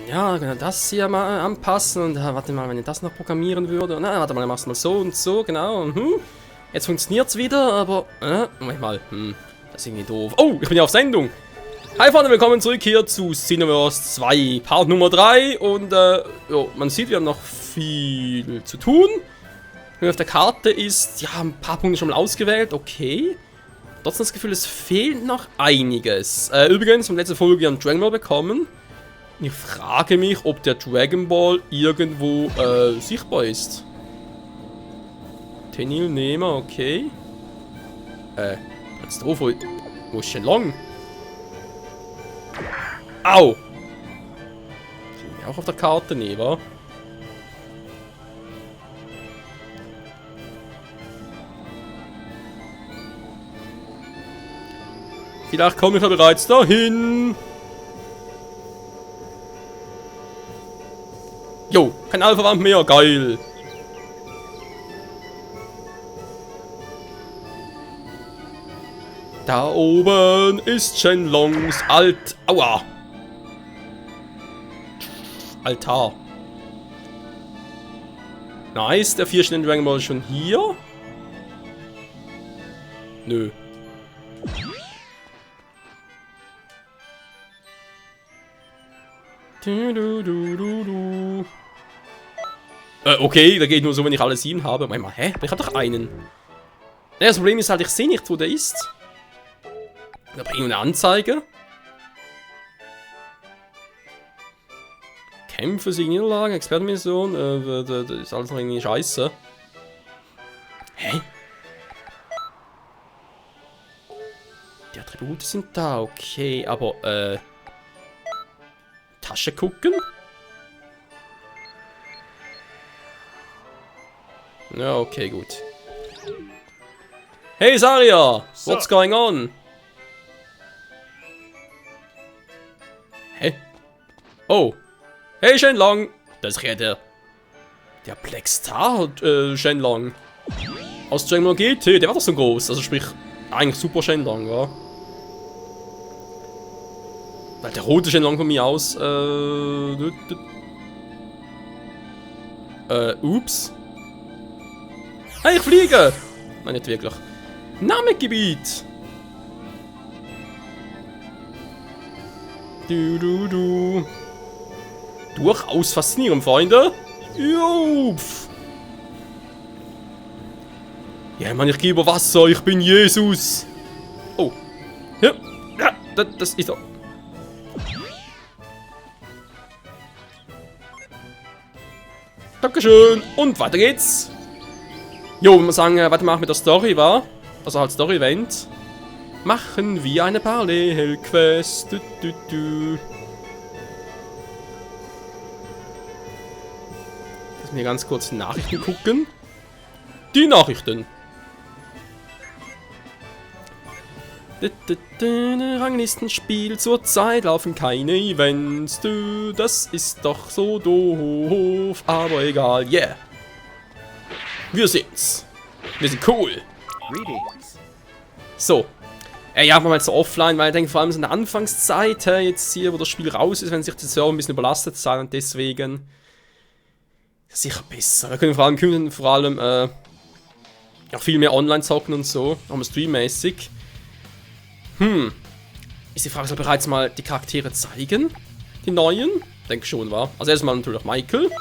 Ja, genau, das hier mal anpassen und warte mal, wenn ich das noch programmieren würde. Na, warte mal, dann machst du mal so und so, genau. Jetzt funktioniert's wieder, aber Moment mal, das ist irgendwie doof. Oh, ich bin ja auf Sendung. Hi Freunde, willkommen zurück hier zu Xenoverse 2, Part Nummer 3 und jo, man sieht, wir haben noch viel zu tun. Wenn auf der Karte ist, ja, ein paar Punkte schon mal ausgewählt, okay. Trotzdem das Gefühl, es fehlt noch einiges. Übrigens, in der letzten Folge haben wir Dragon Ball bekommen. Ich frage mich, ob der Dragon Ball irgendwo sichtbar ist. Tenil Nehmer, okay. Katastrophe. Wo ist Shenlong? Au! Sind auch auf der Karte, ne, wa? Vielleicht komme ich ja bereits dahin. Jo, kein Alpha-Wand mehr, geil. Da oben ist Shenlongs Aua. Altar. Nice, der 4 Dragon Ball ist schon hier. Nö. Okay, da geht nur so, wenn ich alle 7 habe. Warte mal, hä? Ich habe doch einen. Ja, das Problem ist halt, ich sehe nicht, wo der ist. Da bringt eine Anzeige. Kämpfe, Sieg, Niederlagen, Expertenmission. Das ist alles noch irgendwie scheiße. Hä? Die Attribute sind da, okay, aber Tasche gucken? Ja, okay, gut. Hey Saria! What's going on? Hä? Oh. Hey Shenlong! Das ist ja der Black Star Shenlong. Aus Dragon Ball GT, der war doch so groß. Also sprich, eigentlich super Shenlong, ja. Weil der rote Shenlong von mir aus. Ups. Hey, ich fliege! Nein, nicht wirklich. Namegebiet! Du. Durchaus faszinierend, Freunde. Jupf. Ja, Mann, ich gehe über Wasser. Ich bin Jesus. Oh. Ja, das ist doch. Dankeschön. Und weiter geht's. Jo, wenn wir sagen, weiter machen mit der Story, war. Also halt Story-Event. Machen wir eine Parallel-Quest. Lass mir ganz kurz Nachrichten gucken. Die Nachrichten. Ranglistenspiel, zurzeit laufen keine Events. Das ist doch so doof, aber egal, yeah. Wir sind's. Wir sind cool. So. Ja, machen wir mal so offline, weil ich denke, vor allem so in der Anfangszeit, jetzt hier, wo das Spiel raus ist, wenn sich die Server ein bisschen überlastet sein und deswegen ist sicher besser. Wir können vor allem auch viel mehr online zocken und so, auch mal streammäßig. Ist die Frage, soll bereits mal die Charaktere zeigen? Die neuen? Denke schon, war. Also erstmal natürlich auch Michael.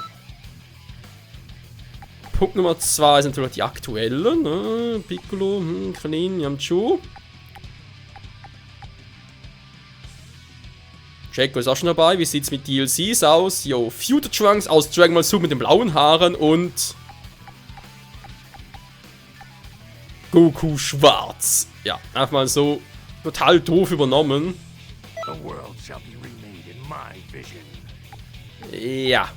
Punkt Nummer 2 ist natürlich die aktuellen. Ne? Piccolo, Krillin, Yamchu. Jacko ist auch schon dabei. Wie sieht's mit DLCs aus? Yo, Future Trunks aus Dragon Ball Super mit den blauen Haaren und Goku schwarz. Ja, einfach mal so total doof übernommen. Ja.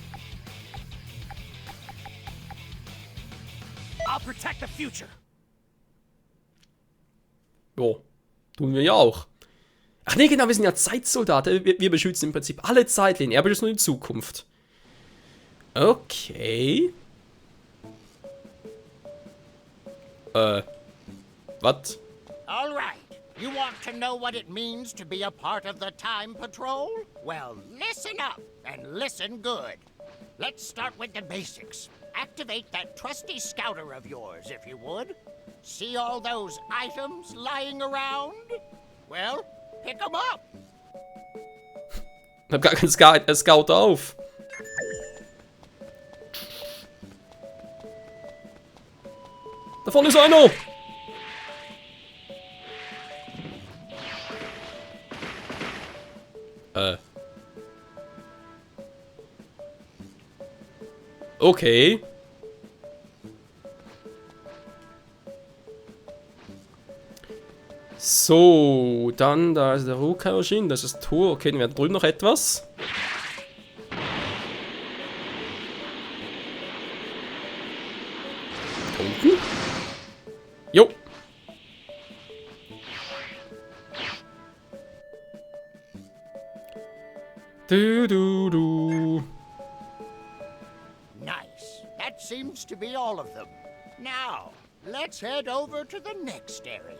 Jo, tun wir ja auch. Ach nee, genau, wir sind ja Zeitsoldaten. Wir beschützen im Prinzip alle Zeitlinien. Er beschützt nur die Zukunft. Okay. Was? All right. You want to know what it means to be a part of the Time Patrol? Well, listen up, and listen good. Let's start with the basics. Activate that trusty scouter of yours, if you would. See all those items lying around? Well, pick them up. Ich hab gar keinen Scout auf. Da vorne ist einer! Okay. So, dann, da ist der Rukaoshin, das ist das Tor. Okay, dann wäre drüben noch etwas. Da unten. Jo. Du. Nice. That seems to be all of them. Now, let's head over to the next area.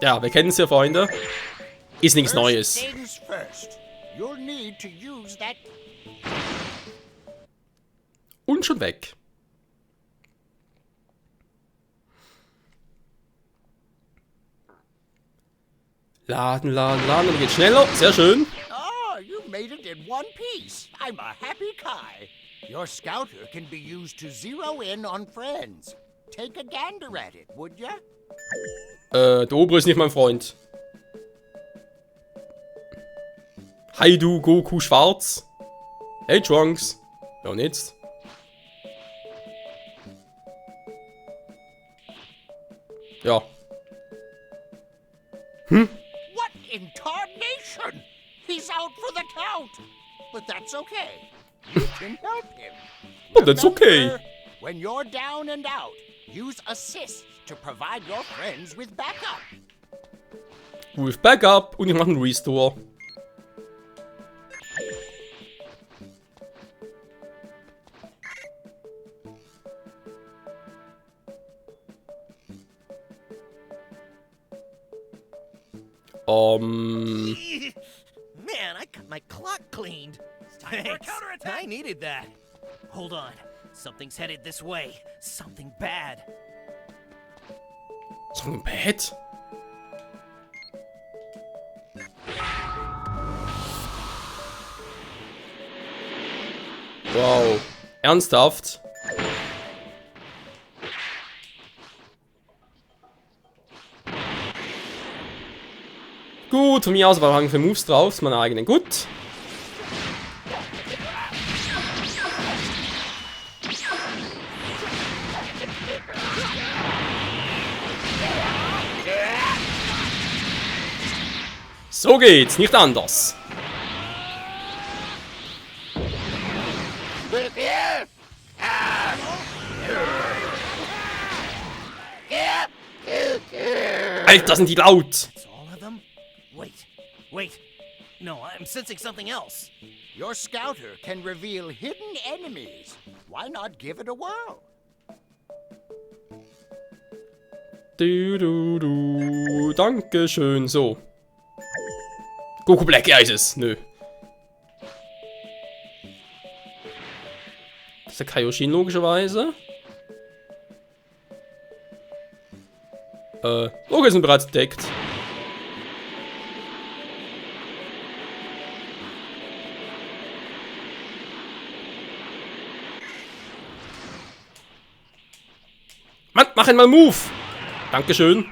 Ja, wir kennen es ja, Freunde. Ist nichts Neues. First things first. You'll need to use that. Und schon weg. Laden. Und geht schneller. Sehr schön. Oh, you made it in one piece. I'm a happy Kai. Your scouter can be used to zero in on friends. Take a gander at it, would ya? Der obere ist nicht mein Freund. Hi du, Goku Schwarz. Hey Trunks. Ja und jetzt? Ja. What in tarnation? He's out for the count. But that's okay. You can help him. But that's okay. Remember, when you're down and out, use assists to provide your friends with backup. With Backup und ich mache einen Restore. Man, I got my clock cleaned. Thanks. I needed that. Hold on. Something's headed this way. Something bad. Something bad? Wow. Ernsthaft? Gut, von mir aus aber haben wir Moves drauf, meine eigenen. Gut. So geht's, nicht anders. Alter, sind die laut. That's all of them? Wait. No, I'm sensing something else. Your scouter can reveal hidden enemies. Why not give it a whirl? Dankeschön, so. Goku Black, ja ist es. Nö. Das ist der Kaioshin logischerweise. Okay, sind bereits entdeckt. Mann, mach einmal Move! Dankeschön.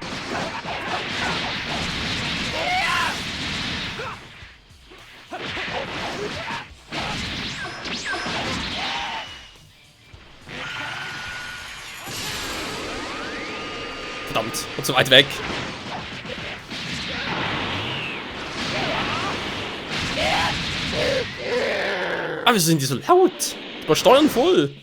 Verdammt, und so weit weg. Ah, wieso sind die so laut? Übersteuern voll.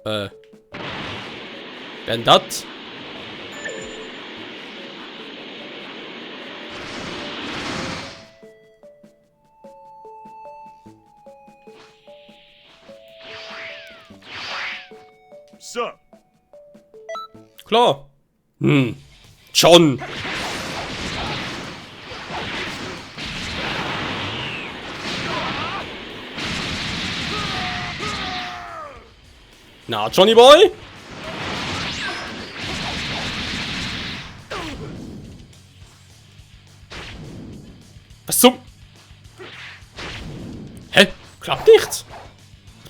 Wer denn das? What's up? Klar. John. Na, Johnny Boy? Was zum? Hä? Klappt nicht?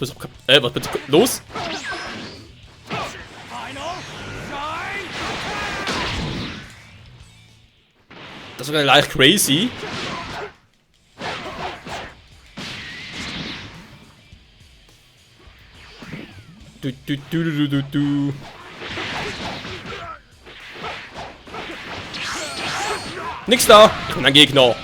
Was bitte? Los? Das ist sogar leicht crazy. Du. Nix da. Ich bin ein Gegner.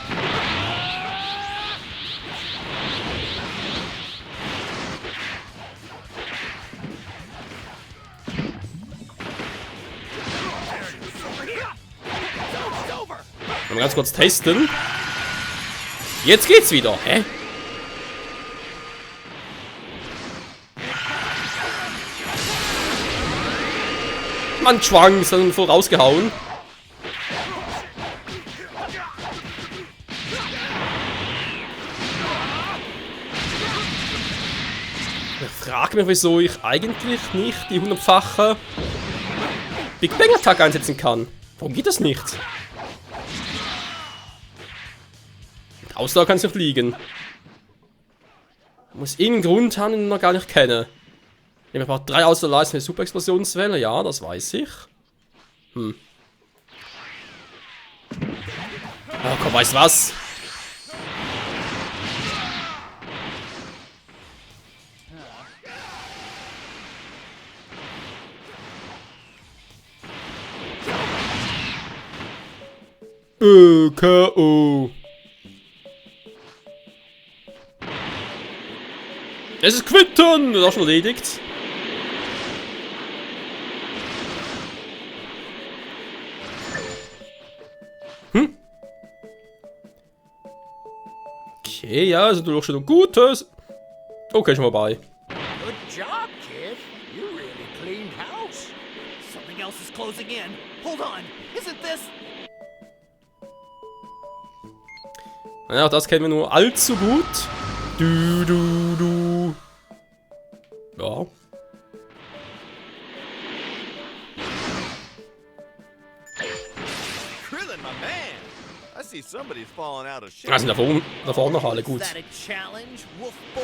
Mal ganz kurz testen. Jetzt geht's wieder. Hä? Mann, Schwang ist dann voll rausgehauen. Ich frage mich, wieso ich eigentlich nicht die 100-fache Big Bang Attack einsetzen kann. Warum geht das nicht? Mit Ausdauer kann es nicht liegen. Muss irgendeinen Grund haben, den ich noch gar nicht kenne. Ich brauche 3 Ausdauerleisten für Super Explosionswelle, ja, das weiß ich. Oh komm, weißt du was? K.O. Es ist Quitten! Das ist auch schon erledigt. Okay, ja, also du schon Gutes. Okay, schon mal bei. Good job, kid. You really cleaned house. Something else is closing in. Hold on. Isn't this? Ja, das kennen wir nur allzu gut. Du. Ja. Krillin, my man. I see somebody's falling out of shape. Da sind da vorne noch alle gut. Is that a challenge, Wolf Boy?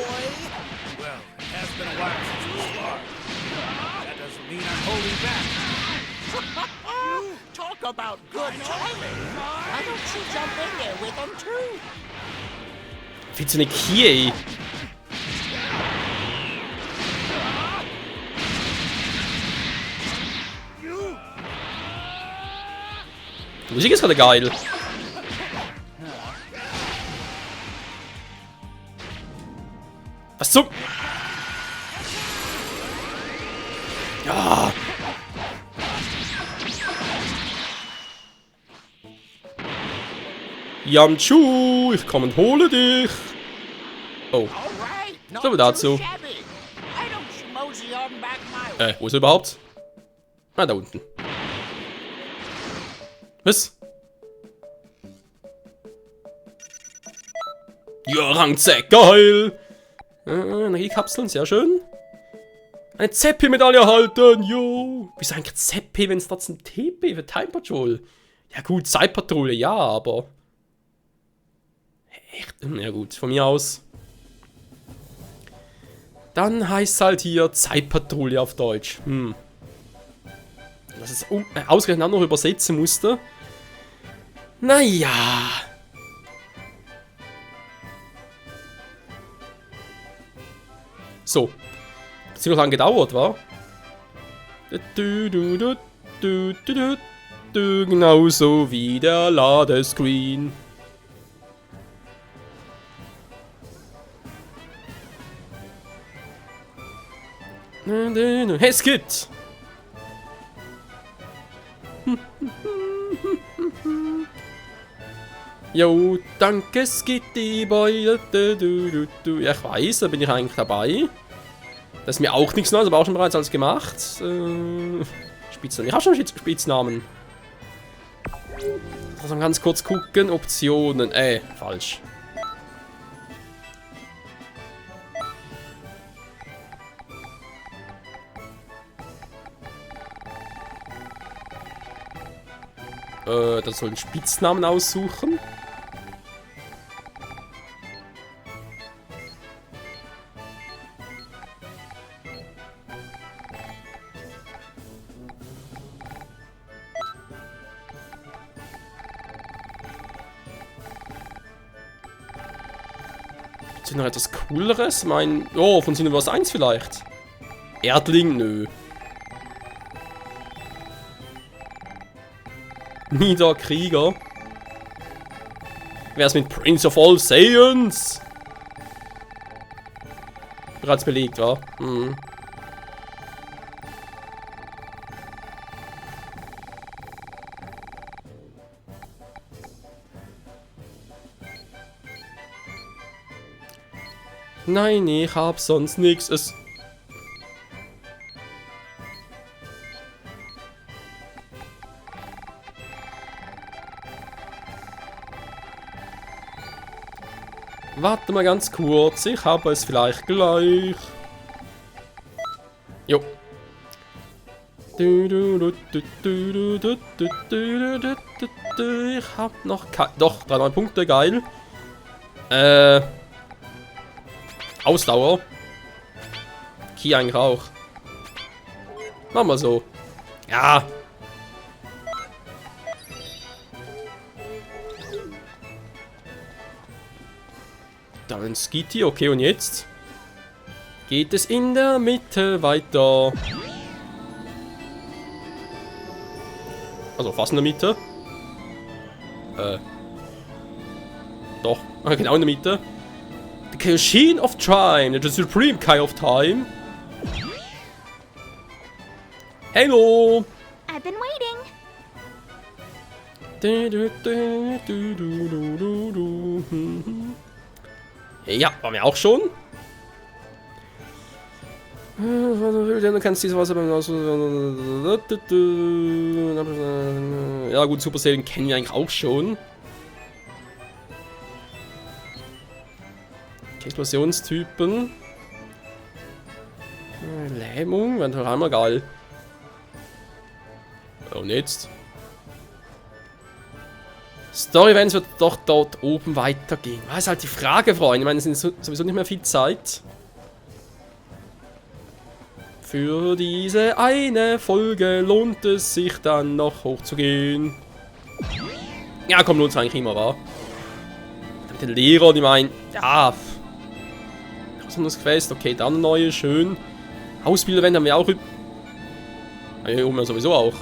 Well, it has been a while since we sparred. That doesn't mean I'm holding back. Talk about good timing. Why don't you jump in there with them too? Viel zu eine Kie. Die Musik ist gerade geil. Was zum? Ja. Yamchu, ich komme und hole dich. Oh, Alright, not So, too dazu. shabby. Why don't you mosey on back my way? wo ist er überhaupt? Ah, da unten. Was? Ja, Rang 10, geil! Energiekapseln, sehr schön. Eine Zeppi-Medaille erhalten, jo! Wieso eigentlich Zeppi, wenn es trotzdem TP für Time Patrol? Ja gut, Zeitpatrouille, ja, aber... Echt? Ja gut, von mir aus. Dann heißt es halt hier Zeitpatrouille auf Deutsch. Dass es ausgerechnet auch noch übersetzen musste. Naja. So. Ziemlich lange gedauert, war? Genauso wie der Ladescreen. Hey, Skit! Jo, danke Skitty Boy. Ja, ich weiß, da bin ich eigentlich dabei. Das ist mir auch nichts Neues, aber auch schon bereits alles gemacht. Spitznamen. Ich habe schon Spitznamen. Lass mal ganz kurz gucken. Optionen. Falsch. Das soll einen Spitznamen aussuchen. Noch etwas Cooleres? Oh, von Xenoverse 1 vielleicht. Erdling? Nö. Niederkrieger. Wer ist mit Prince of All Saiyans? Bereits belegt, war. Hm. Nein, ich hab sonst nichts. Warte mal ganz kurz, ich habe es vielleicht gleich. Jo. Ich hab noch doch, 3 neue Punkte, geil. Ausdauer. Key eigentlich auch. Machen wir so. Ja. Dann Skitty, okay, und jetzt geht es in der Mitte weiter. Also fast in der Mitte. Doch, genau in der Mitte. The Kaioshin of Time, the Supreme Kai of Time. Hello! I've been waiting. Ja, waren wir auch schon. Du kannst diese Wasser beim ja gut, Super Saiyan kennen wir eigentlich auch schon. Explosionstypen. Lähmung, wäre doch einmal geil. Und jetzt? Story-Events wird doch dort oben weitergehen. Was ist halt die Frage, Freunde? Ich meine, es ist sowieso nicht mehr viel Zeit. Für diese eine Folge lohnt es sich dann noch hochzugehen. Ja, komm, lohnt es eigentlich immer, wa? Mit den Lehrern, die meinen, ja. Besonderes Quest, okay, dann neue, schön. Ausbilder-Event haben wir auch. Ja, hier oben sowieso auch.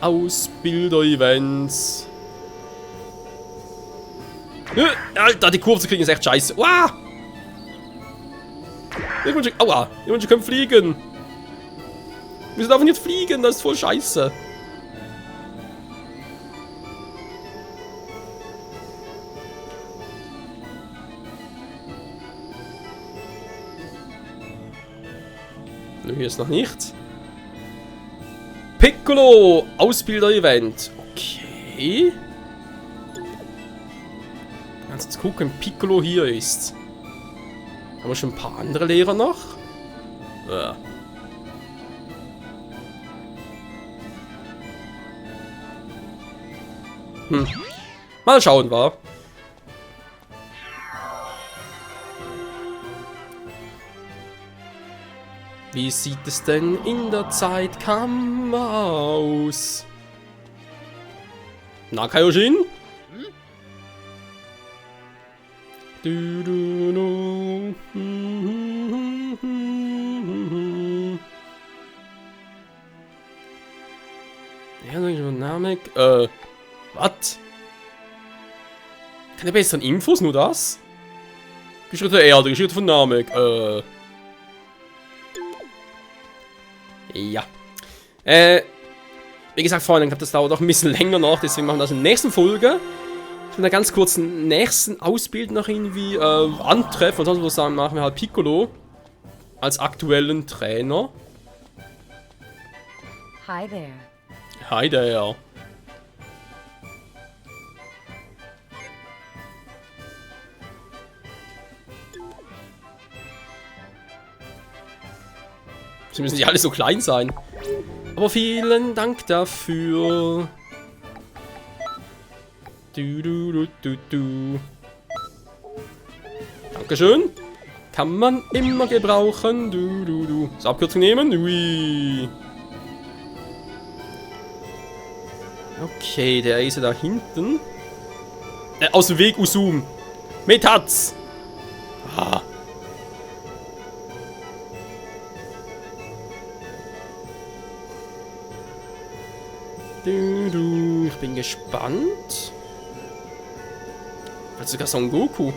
Ausbilder-Events. Alter, die Kurve zu kriegen ist echt scheiße. Wow! Aua! Die können fliegen! Wieso darf man jetzt fliegen? Das ist voll scheiße. Nö, hier ist noch nichts. Piccolo! Ausbilder-Event. Okay. Kannst jetzt gucken, Piccolo hier ist. Haben wir schon ein paar andere Lehrer noch? Ja. Mal schauen, wa? Wie sieht es denn in der Zeitkammer aus? Na, Kaioshin? Ja, Dynamik. Was? Keine besseren Infos, nur das? Geschichte der Erde, Geschichte von Namek. Ja. Wie gesagt, Freunde, ich glaube, das dauert auch ein bisschen länger noch, deswegen machen wir das in der nächsten Folge. Ich will da ganz kurz den nächsten Ausbild noch irgendwie antreffen und sonst was sagen, machen wir halt Piccolo. als aktuellen Trainer. Hi there. Hi there. Sie müssen nicht alle so klein sein. Aber vielen Dank dafür. Du. Dankeschön. Kann man immer gebrauchen. Du. Das Abkürzung nehmen. Ui. Okay, der ist ja da hinten. Aus dem Weg, Usum. Metatz. Ah. Ich bin gespannt. Vielleicht sogar Son Goku.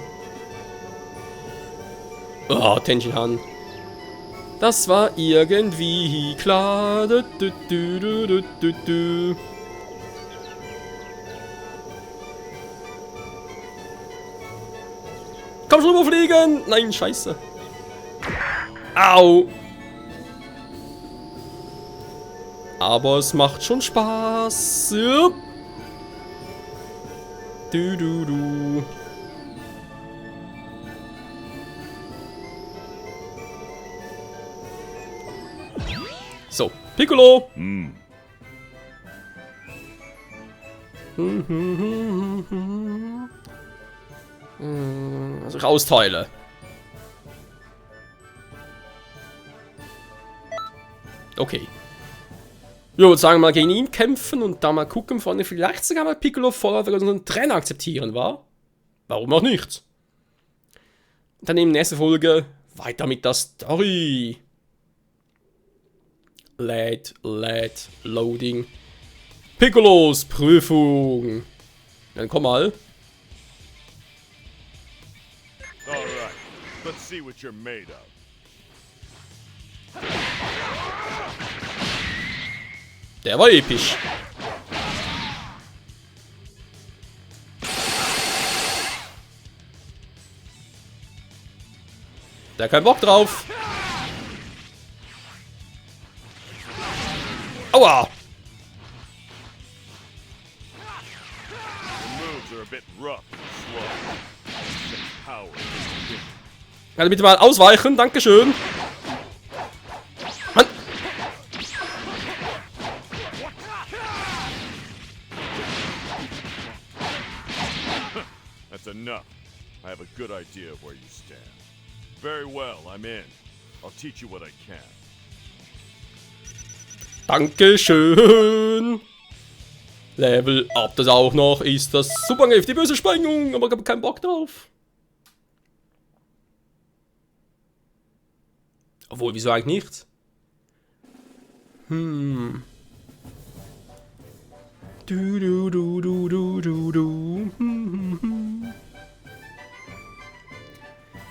Oh, Tenshinhan. Das war irgendwie klar. Komm schon rüberfliegen! Nein, scheiße. Au! Aber es macht schon Spaß. Ja. Du. So, Piccolo. Also rausteile. Okay. Ich würde sagen, mal gegen ihn kämpfen und da mal gucken, vorne vielleicht sogar mal Piccolo voller unseren Trainer akzeptieren, war? Warum auch nicht? Dann in der nächsten Folge weiter mit der Story. Loading. Piccolos Prüfung. Dann komm mal. Alright, let's see what you're made of. Der war episch. Der hat keinen Bock drauf. Aua! Your moves are a bit rough and slow. Takes power. Kann bitte mal ausweichen, dankeschön. Mann. That's enough. I have a good idea of where you stand. Very well, I'm in. I'll teach you what I can. Dankeschön. Level up das auch noch. Ist das Superangriff, die böse Sprengung. Aber ich habe keinen Bock drauf. Obwohl, wieso eigentlich nicht?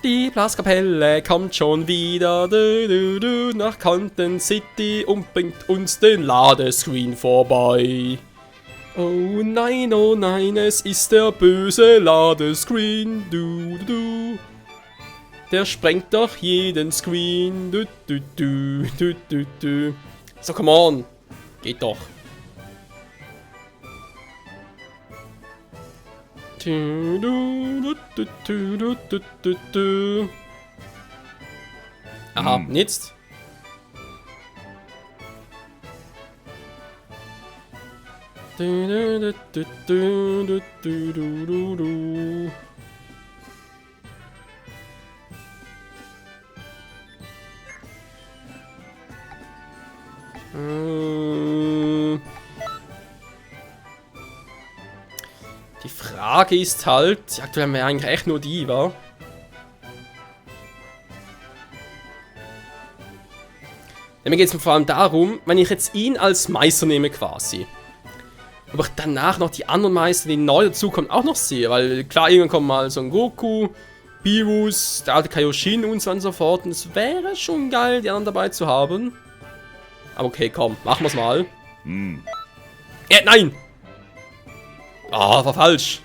Die Blaskapelle kommt schon wieder nach Canton City und bringt uns den Ladescreen vorbei. Oh nein, es ist der böse Ladescreen. Der sprengt doch jeden Screen. So, come on. Geht doch. Aha, jetzt. Die Frage ist halt, aktuell haben wir eigentlich echt nur die, wa? Mir geht es vor allem darum, wenn ich jetzt ihn als Meister nehme quasi. Aber ich danach noch die anderen Meister, die neu dazukommen, auch noch sehe. Weil klar, irgendwann kommen mal Son Goku, Beerus, der alte Kaioshin und so und so fort. Und es wäre schon geil, die anderen dabei zu haben. Aber okay, komm, machen wir's mal. Nein! Ah, war falsch.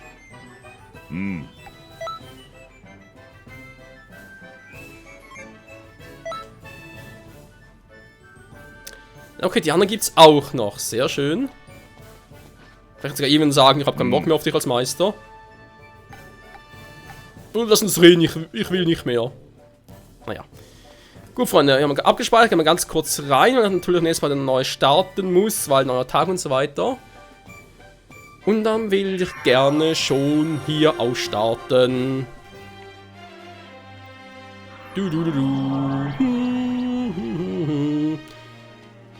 Okay, die anderen gibt's auch noch. Sehr schön. Vielleicht sogar eben sagen, ich habe keinen Bock mehr auf dich als Meister. Und lass uns reden, ich will nicht mehr. Naja. Gut, Freunde, wir haben abgespeichert, gehen wir ganz kurz rein, weil natürlich nächstes Mal dann neu starten muss, weil neuer Tag und so weiter. Und dann will ich gerne schon hier ausstarten.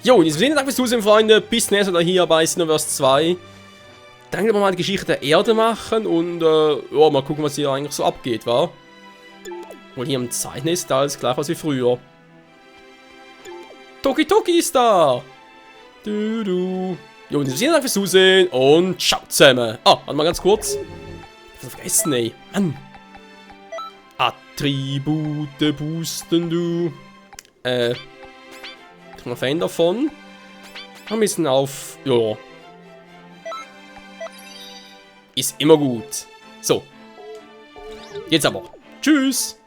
Jo, in diesem Sinne, danke fürs Zusehen, Freunde. Bis nächstes Mal hier bei Xenoverse 2. Dann werden wir mal die Geschichte der Erde machen und ja, mal gucken, was hier eigentlich so abgeht, wa? Und hier im Zeichnen ist da alles gleich was wie früher. Toki Toki ist da! Jo, in diesem Sinne, danke fürs Zusehen und ciao zusammen. Ah, warte mal ganz kurz. Ich hab vergessen, ey. Mann. Attribute boosten, du. Ich bin ein Fan davon. Ein bisschen auf. Ja. Ist immer gut. So. Jetzt aber. Tschüss.